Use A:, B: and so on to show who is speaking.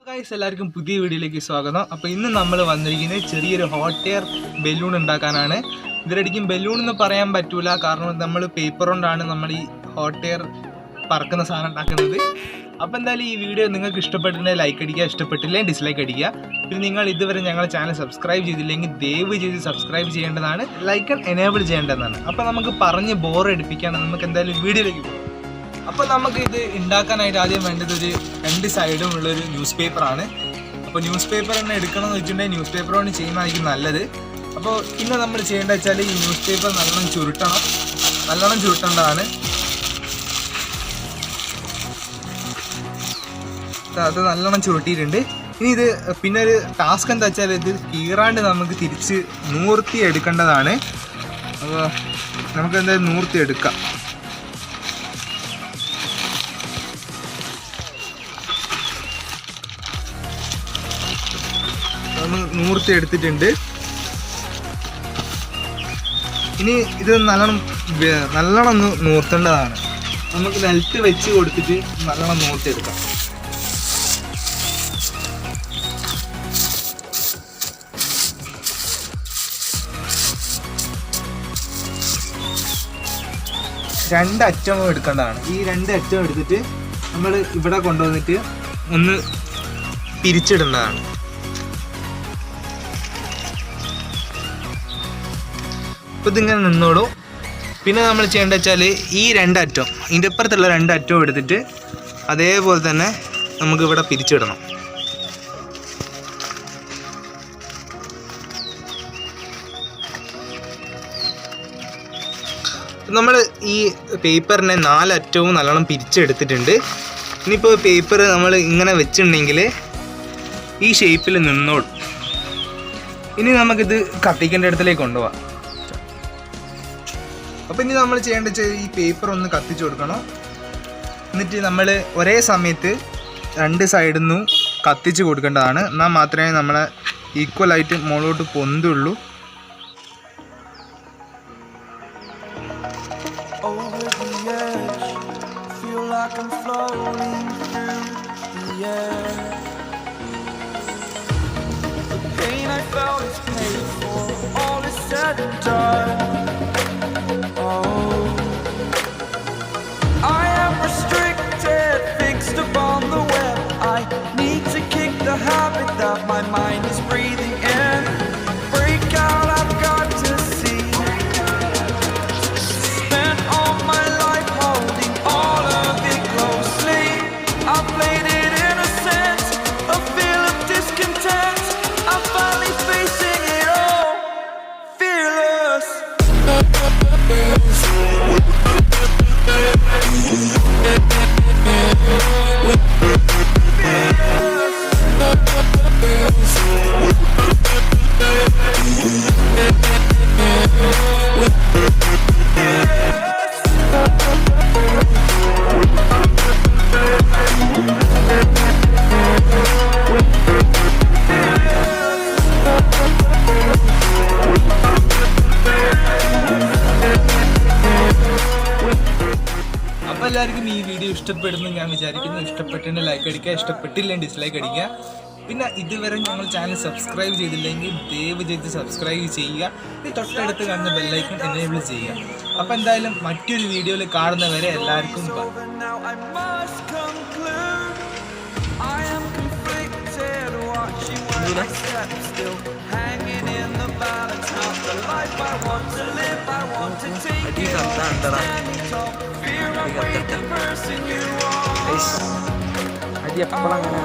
A: Guys എല്ലാവർക്കും പുതിയ വീഡിയോയിലേക്ക് സ്വാഗതം. അപ്പോൾ ഇന്ന് നമ്മൾ വന്നിരിക്കുന്നത് ചെറിയൊരു ഹോട്ട് എയർ ബലൂൺ ഉണ്ടാക്കാനാണ്. ഇതിലടിക്കും ബലൂൺ എന്ന് പറയാൻ പറ്റൂല, കാരണം നമ്മൾ പേപ്പർ കൊണ്ടാണ് നമ്മൾ ഈ ഹോട്ട് എയർ പറക്കുന്ന സാധനം ഉണ്ടാക്കുന്നത്. അപ്പോൾ എന്തായാലും ഈ വീഡിയോ നിങ്ങൾക്ക് ഇഷ്ടപ്പെട്ടിട്ടുണ്ടെങ്കിൽ ലൈക്ക് അടിക്കുക, ഇഷ്ടപ്പെട്ടില്ലെങ്കിൽ ഡിസ്ലൈക്ക് അടിക്കുക. പിന്നെ നിങ്ങൾ ഇതുവരെ ഞങ്ങളുടെ ചാനൽ സബ്സ്ക്രൈബ് ചെയ്തില്ലെങ്കിൽ ദയവ് ചെയ്ത് സബ്സ്ക്രൈബ് ചെയ്യേണ്ടതാണ്, ലൈക്ക് എനേബിൾ ചെയ്യേണ്ടതാണ്. അപ്പോൾ നമുക്ക് പറഞ്ഞ് ബോറടിപ്പിക്കാണ്. നമുക്ക് എന്തായാലും വീഡിയോയിലേക്ക് പോകാം. അപ്പോൾ നമുക്ക് ഇത് ഉണ്ടാക്കാനായിട്ട് ആദ്യം വേണ്ടത് ഒരു 2 സൈഡും ഉള്ളൊരു ന്യൂസ് പേപ്പറാണ്. അപ്പോൾ ന്യൂസ് പേപ്പർ തന്നെ എടുക്കണമെന്ന് വെച്ചിട്ടുണ്ടെങ്കിൽ ന്യൂസ് പേപ്പർ കൊണ്ട് ചെയ്യുന്നതായിരിക്കും നല്ലത്. അപ്പോൾ പിന്നെ നമ്മൾ ചെയ്യേണ്ടത് വെച്ചാൽ ഈ ന്യൂസ് പേപ്പർ നല്ലോണം ചുരുട്ടേണ്ടതാണ്. അത് നല്ലോണം ചുരുട്ടിയിട്ടുണ്ട്. ഇനി ഇത് പിന്നെ ഒരു ടാസ്ക് എന്താ വെച്ചാൽ ഇത് കീറാണ്ട് നമുക്ക് തിരിച്ച് നൂർത്തി എടുക്കേണ്ടതാണ്. അപ്പോൾ നമുക്ക് എന്തായാലും നൂർത്തി എടുക്കാം. നൂർത്തി എടുത്തിട്ടുണ്ട്. ഇനി ഇത് നല്ലോണം നൂർത്തേണ്ടതാണ്. നമുക്ക് നിലത്ത് വെച്ച് കൊടുത്തിട്ട് നല്ലോണം നൂർത്തെടുക്കാം. രണ്ടറ്റവും എടുക്കേണ്ടതാണ്. ഈ 2 അറ്റം എടുത്തിട്ട് നമ്മൾ ഇവിടെ കൊണ്ടുവന്നിട്ട് ഒന്ന് പിരിച്ചിടേണ്ടതാണ്. അപ്പോൾ ഇതിങ്ങനെ നിന്നോളൂ. പിന്നെ നമ്മൾ ചെയ്യേണ്ടത് വെച്ചാൽ ഈ 2 അറ്റം, ഇതിൻ്റെ അപ്പുറത്തുള്ള 2 അറ്റവും എടുത്തിട്ട് അതേപോലെ തന്നെ നമുക്കിവിടെ പിരിച്ചിടണം. നമ്മൾ ഈ പേപ്പറിനെ 4 അറ്റവും നല്ലോണം പിരിച്ചെടുത്തിട്ടുണ്ട്. ഇനിയിപ്പോൾ പേപ്പർ നമ്മൾ ഇങ്ങനെ വെച്ചിട്ടുണ്ടെങ്കിൽ ഈ ഷേപ്പിൽ നിന്നോളും. ഇനി നമുക്കിത് കത്തിക്കേണ്ട ഇടത്തിലേക്ക് കൊണ്ടുപോകാം. അപ്പോൾ ഇനി നമ്മൾ ചെയ്യേണ്ടത് വെച്ചാൽ ഈ പേപ്പർ ഒന്ന് കത്തിച്ചു കൊടുക്കണം. എന്നിട്ട് നമ്മൾ ഒരേ സമയത്ത് 2 സൈഡിൽ നിന്നും കത്തിച്ച് കൊടുക്കേണ്ടതാണ്. എന്നാൽ മാത്രമേ നമ്മളെ ഈക്വലായിട്ട് മുകളിലോട്ട് പൊന്തുള്ളൂ.
B: My mind is breathing in. Break out, I've got to see. Spent all my life holding all of it closely. I played it innocent, a feel of discontent. I'm finally facing it all, fearless.
A: അപ്പോൾ എല്ലാവർക്കും ഈ video ഇഷ്ടപ്പെടുന്നു ഞാൻ വിചാരിക്കുന്നു. ഇഷ്ടപ്പെട്ടിട്ടുണ്ടെങ്കിൽ like അടിക്കുക, ഇഷ്ടപ്പെട്ടില്ലെങ്കിൽ dislike അടിക്കുക. പിന്നെ ഇതുവരെ ഞങ്ങൾ ചാനൽ സബ്സ്ക്രൈബ് ചെയ്തില്ലെങ്കിൽ ദയവ് ചെയ്ത് സബ്സ്ക്രൈബ് ചെയ്യുക. ഇത് തൊട്ടടുത്ത് കാണുന്ന ബെല്ലൈക്കൺ എനേബിൾ ചെയ്യുക. അപ്പോൾ എന്തായാലും മറ്റൊരു വീഡിയോയിൽ കാണുന്നവരെ എല്ലാവർക്കും
B: അടി എപ്പോഴങ്ങനെ